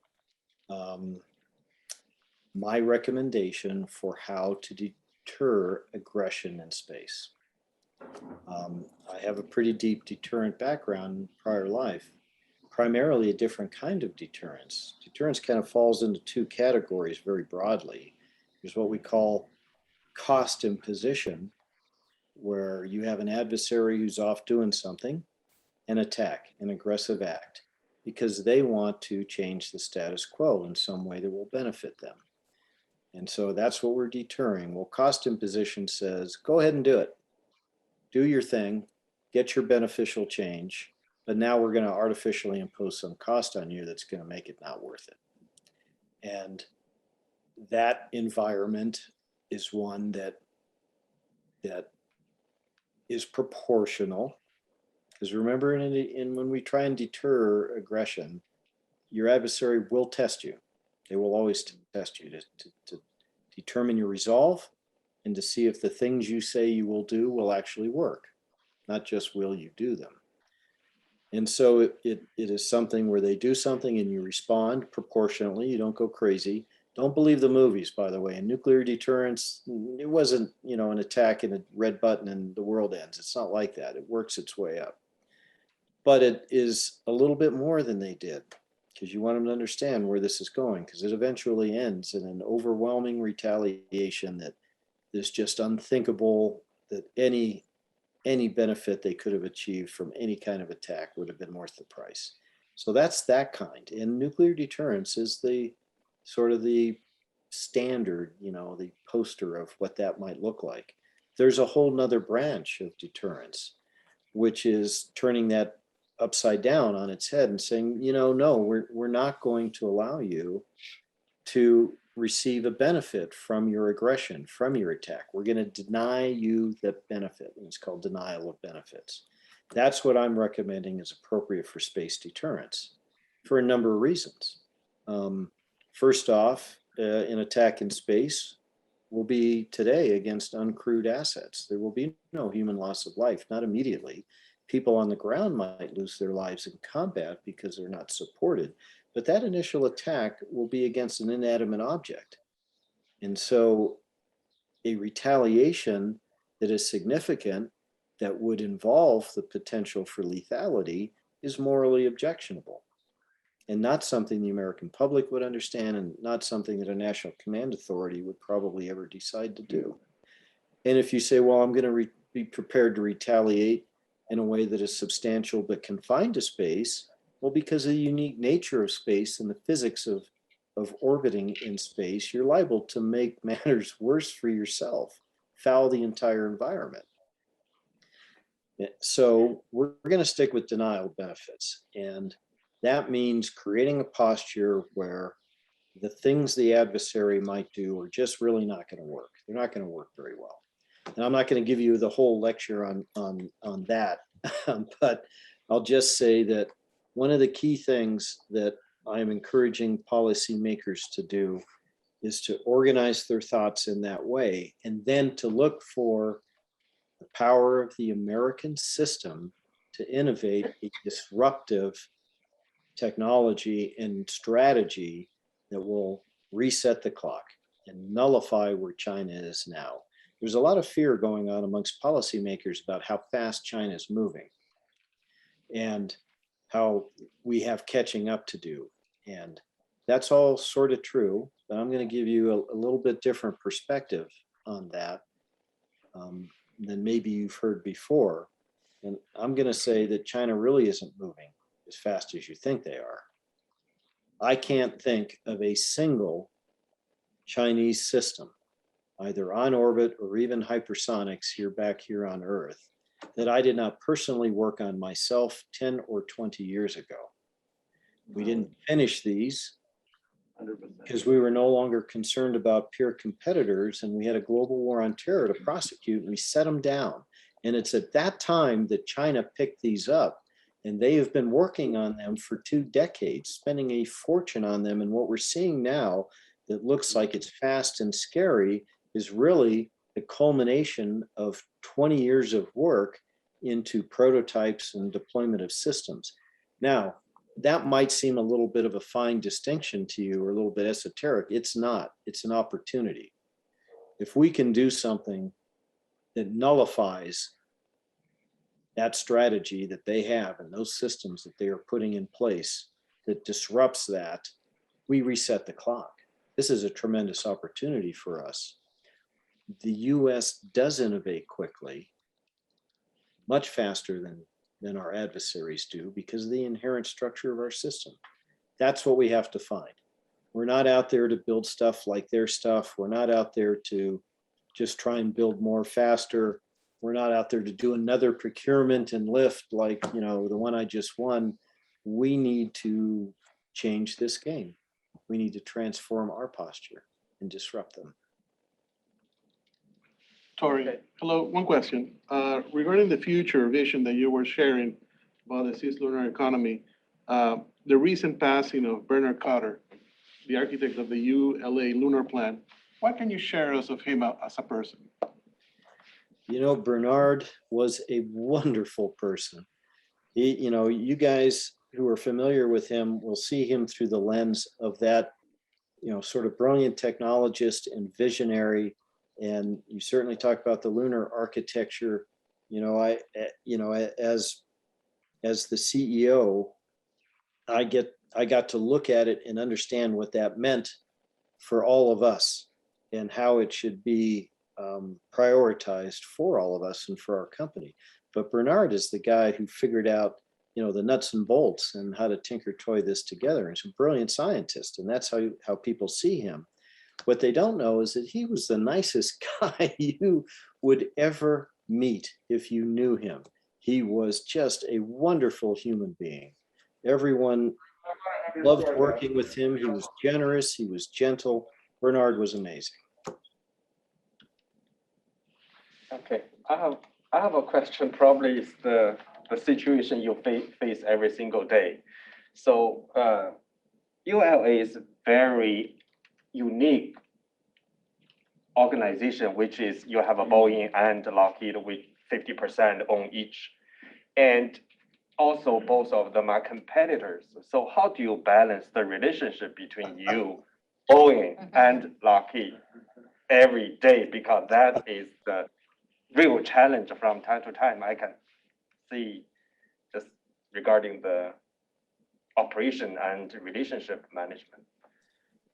my recommendation for how to deter aggression in space. I have a pretty deep deterrent background in prior life, primarily a different kind of deterrence. Deterrence kind of falls into two categories very broadly. There's what we call cost imposition, where you have an adversary who's off doing something, an attack, an aggressive act, because they want to change the status quo in some way that will benefit them. And so that's what we're deterring. Well, cost imposition says, go ahead and do it. Do your thing, get your beneficial change, but now we're going to artificially impose some cost on you that's going to make it not worth it. And that environment is one that is proportional. Because remember, in when we try and deter aggression, your adversary will test you. They will always test you to determine your resolve and to see if the things you say you will do will actually work, not just will you do them. And so it is something where they do something and you respond proportionately. You don't go crazy. Don't believe the movies, by the way. In nuclear deterrence, it wasn't, an attack and a red button and the world ends. It's not like that. It works its way up. But it is a little bit more than they did, because you want them to understand where this is going, because it eventually ends in an overwhelming retaliation that is just unthinkable, that any benefit they could have achieved from any kind of attack would have been worth the price. So that's that kind. And nuclear deterrence is the sort of the standard, the poster of what that might look like. There's a whole nother branch of deterrence, which is turning that upside down on its head and saying, no, we're not going to allow you to receive a benefit from your aggression, from your attack. We're going to deny you the benefit. It's called denial of benefits. That's what I'm recommending is appropriate for space deterrence for a number of reasons. First off, an attack in space will be today against uncrewed assets. There will be no human loss of life, not immediately. People on the ground might lose their lives in combat because they're not supported. But that initial attack will be against an inanimate object. And so a retaliation that is significant, that would involve the potential for lethality, is morally objectionable and not something the American public would understand, and not something that a national command authority would probably ever decide to do. And if you say, well, I'm going to be prepared to retaliate in a way that is substantial but confined to space, well, because of the unique nature of space and the physics of orbiting in space, you're liable to make matters worse for yourself, foul the entire environment. So we're going to stick with denial of benefits. And that means creating a posture where the things the adversary might do are just really not going to work. They're not going to work very well. And I'm not going to give you the whole lecture on that, but I'll just say that one of the key things that I'm encouraging policymakers to do is to organize their thoughts in that way, and then to look for the power of the American system to innovate a disruptive technology and strategy that will reset the clock and nullify where China is now. There's a lot of fear going on amongst policymakers about how fast China is moving and how we have catching up to do. And that's all sort of true, but I'm going to give you a little bit different perspective on that than maybe you've heard before. And I'm going to say that China really isn't moving as fast as you think they are. I can't think of a single Chinese system, either on orbit or even hypersonics back here on Earth, that I did not personally work on myself 10 or 20 years ago. We didn't finish these 100%. because we were no longer concerned about peer competitors, and we had a global war on terror to prosecute, and we set them down. And it's at that time that China picked these up, and they have been working on them for 2 decades, spending a fortune on them. And what we're seeing now that looks like it's fast and scary is really the culmination of 20 years of work into prototypes and deployment of systems. Now, that might seem a little bit of a fine distinction to you, or a little bit esoteric. It's not. It's an opportunity. If we can do something that nullifies that strategy that they have and those systems that they are putting in place, that disrupts that, we reset the clock. This is a tremendous opportunity for us. The US does innovate quickly, much faster than our adversaries do, because of the inherent structure of our system. That's what we have to find. We're not out there to build stuff like their stuff. We're not out there to just try and build more faster. We're not out there to do another procurement and lift like, the one I just won. We need to change this game. we need to transform our posture and disrupt them. Tory, hello, one question. Regarding the future vision that you were sharing about the cislunar economy, the recent passing of Bernard Cotter, the architect of the ULA lunar plan, what can you share us of him as a person? You know, Bernard was a wonderful person. He, you know, you guys who are familiar with him will see him through the lens of that, you know, sort of brilliant technologist and visionary. And you certainly talk about the lunar architecture. You know, as the CEO, I got to look at it and understand what that meant for all of us and how it should be prioritized for all of us and for our company. But Bernard is the guy who figured out, you know, the nuts and bolts and how to tinker toy this together. And he's a brilliant scientist, and that's how people see him. What they don't know is that he was the nicest guy you would ever meet if you knew him. He was just a wonderful human being. Everyone loved working with him. He was generous. He was gentle. Bernard was amazing. Okay, I have a question. Probably it's the situation you face every single day. So ULA is very unique organization, which is you have a Boeing and Lockheed with 50% on each, and also both of them are competitors. So how do you balance the relationship between you, Boeing, and Lockheed every day? Because that is the real challenge from time to time. I can see just regarding the operation and relationship management.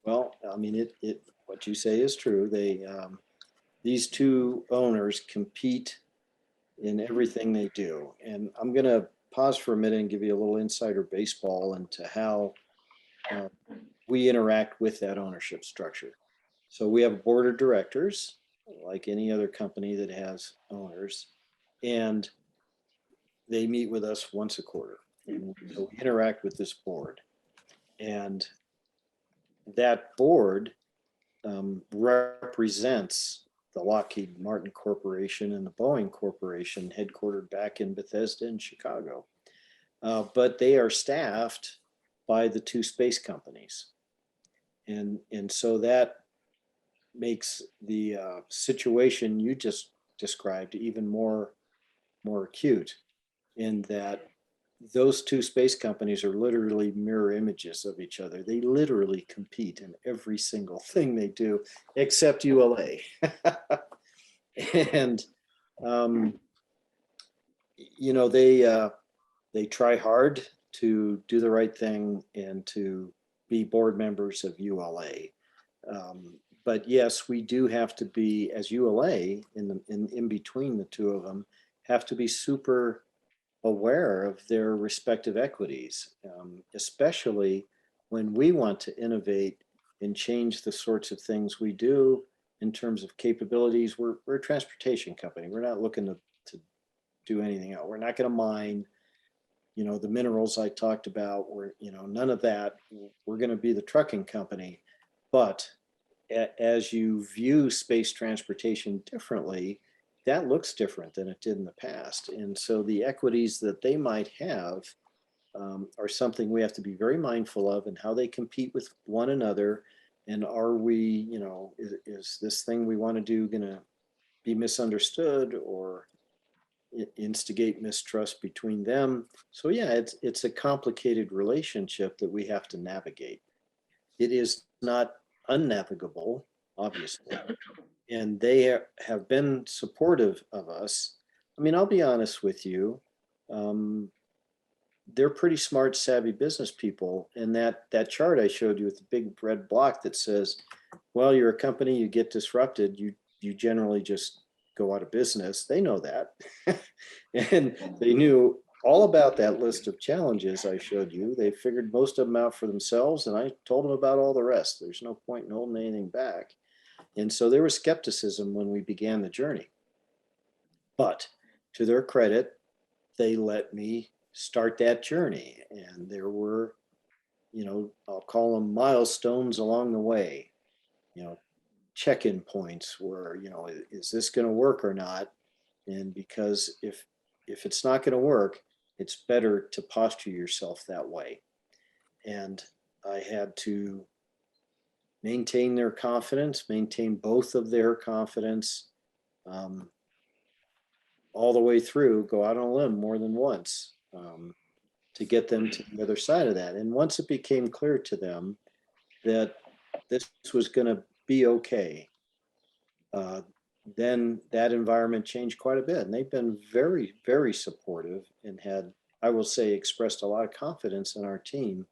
Well, I mean, what you say is true. These two owners compete in everything they do. And I'm going to pause for a minute and give you a little insider baseball into how we interact with that ownership structure. So we have a board of directors, like any other company that has owners, and they meet with us once a quarter. And so we interact with this board. And that board represents the Lockheed Martin Corporation and the Boeing Corporation, headquartered back in Bethesda in Chicago. But they are staffed by the two space companies. And so that makes the situation you just described even more acute, in that those two space companies are literally mirror images of each other. They literally compete in every single thing they do, except ULA. And you know, they try hard to do the right thing and to be board members of ULA. But yes, we do have to be, as ULA, in between the two of them, have to be super aware of their respective equities, especially when we want to innovate and change the sorts of things we do in terms of capabilities. We're a transportation company. We're not looking to do anything else. We're not going to mine, you know, the minerals I talked about. We're, you know, none of that. We're going to be the trucking company. But as you view space transportation differently, that looks different than it did in the past. And so the equities that they might have are something we have to be very mindful of, and how they compete with one another. And are we, you know, is this thing we want to do going to be misunderstood or instigate mistrust between them? So yeah, it's a complicated relationship that we have to navigate. It is not unnavigable, obviously. And they have been supportive of us. I mean, I'll be honest with you. They're pretty smart, savvy business people. And that chart I showed you with the big red block that says, well, you're a company, you get disrupted, you generally just go out of business. They know that. And they knew all about that list of challenges I showed you. They figured most of them out for themselves, and I told them about all the rest. There's no point in holding anything back. And so there was skepticism when we began the journey. But to their credit, they let me start that journey. And there were I'll call them milestones along the way, check-in points where, is this going to work or not? And because if it's not going to work, it's better to posture yourself that way. And I had to maintain their confidence, maintain both of their confidence, all the way through, go out on a limb more than once, to get them to the other side of that. And once it became clear to them that this was going to be okay, then that environment changed quite a bit. And they've been very, very supportive and had, I will say, expressed a lot of confidence in our team,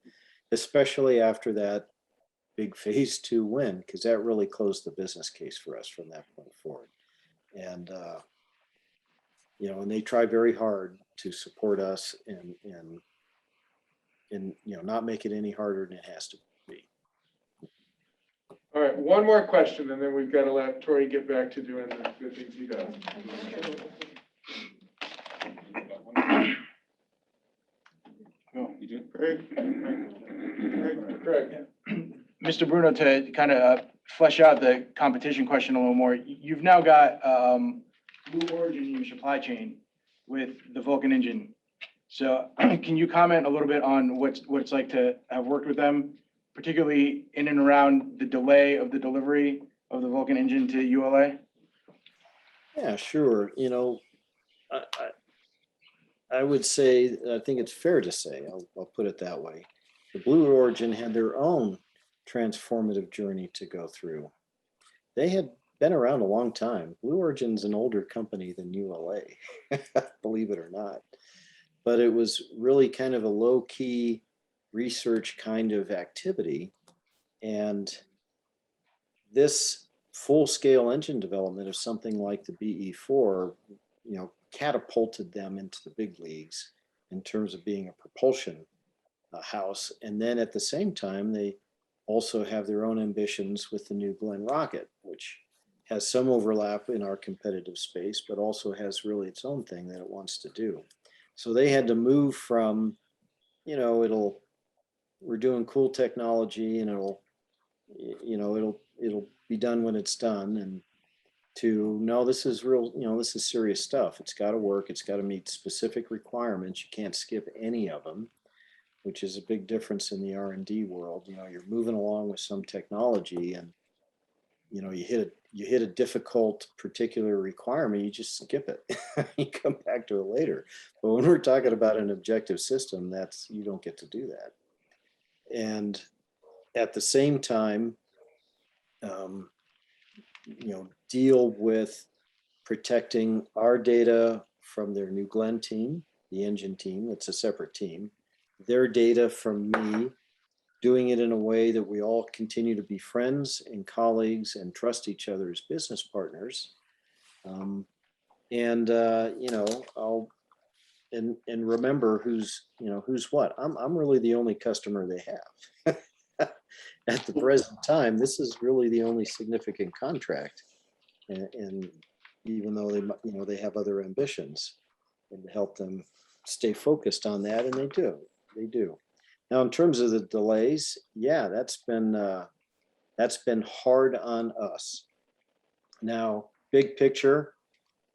especially after that big phase 2 win, because that really closed the business case for us from that point forward. And, and they try very hard to support us and not make it any harder than it has to be. All right, one more question, and then we've got to let Tory get back to doing the good things he does. You do? Craig. Mr. Bruno, to kind of flesh out the competition question a little more, you've now got Blue Origin in your supply chain with the Vulcan engine. So can you comment a little bit on what it's like to have worked with them, particularly in and around the delay of the delivery of the Vulcan engine to ULA? Yeah, sure. I would say, I think it's fair to say, I'll put it that way. The Blue Origin had their own transformative journey to go through. They had been around a long time. Blue Origin's an older company than ULA, believe it or not. But it was really kind of a low-key research kind of activity. And this full-scale engine development of something like the BE4, catapulted them into the big leagues in terms of being a propulsion house. And then at the same time, they also have their own ambitions with the new Glenn rocket, which has some overlap in our competitive space, but also has really its own thing that it wants to do. So they had to move from, we're doing cool technology and it'll be done when it's done, and to, no, this is real, this is serious stuff. It's got to work. It's got to meet specific requirements. You can't skip any of them, which is a big difference in the R&D world. You're moving along with some technology and, you hit a difficult particular requirement, you just skip it. You come back to it later. But when we're talking about an objective system, you don't get to do that. And at the same time, deal with protecting our data from their new Glenn team, the engine team, that's a separate team, their data from me, doing it in a way that we all continue to be friends and colleagues and trust each other as business partners. I'll remember who's what. I'm really the only customer they have. At the present time, this is really the only significant contract. And even though they have other ambitions, and to help them stay focused on that, and they do. Now, in terms of the delays, yeah, that's been hard on us. Now, big picture,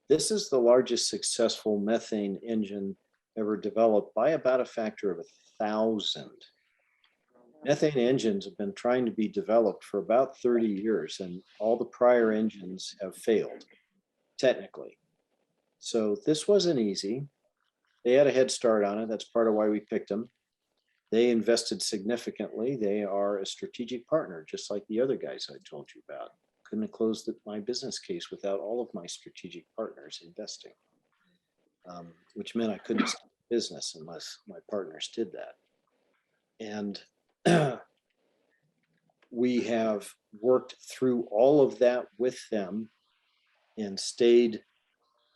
this is the largest successful methane engine ever developed by about a factor of 1,000. Methane engines have been trying to be developed for about 30 years, and all the prior engines have failed, technically. So this wasn't easy. They had a head start on it. That's part of why we picked them. They invested significantly. They are a strategic partner, just like the other guys I told you about. Couldn't have closed my business case without all of my strategic partners investing, which meant I couldn't start business unless my partners did that. And we have worked through all of that with them and stayed,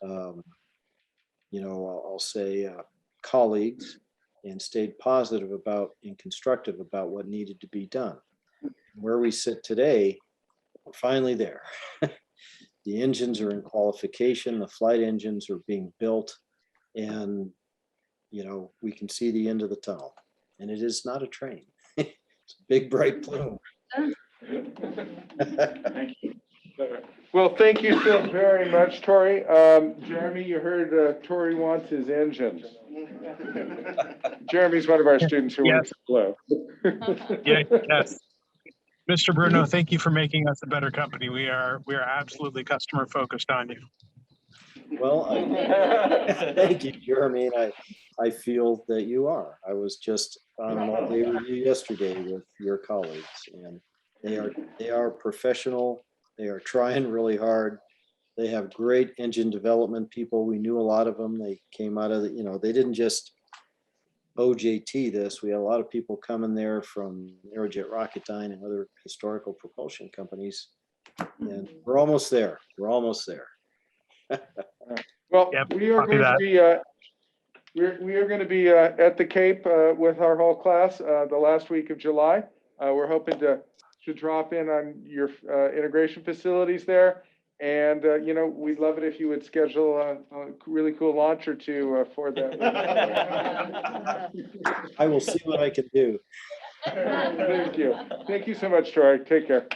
I'll say colleagues, and stayed positive about and constructive about what needed to be done. Where we sit today, we're finally there. The engines are in qualification, the flight engines are being built, and we can see the end of the tunnel. And it is not a train. It's a big, bright plume. Thank you. Well, thank you so very much, Tory. Jeremy, you heard Tory wants his engines. Jeremy's one of our students who wants to blow. Yes. Mr. Bruno, thank you for making us a better company. We are absolutely customer focused on you. Well, thank you, Jeremy. And I feel that you are. I was just on an all-day review yesterday with your colleagues, and they are professional. They are trying really hard. They have great engine development people. We knew a lot of them. They came out of the, they didn't just OJT this. We had a lot of people coming there from Aerojet Rocketdyne and other historical propulsion companies. And we're almost there. We're almost there. Well, Yep, we are copy going to that. be, we are going to be at the Cape with our whole class the last week of July. We're hoping to drop in on your integration facilities there. And, we'd love it if you would schedule a really cool launch or two for that. I will see what I can do. Thank you. Thank you so much, Troy. Take care.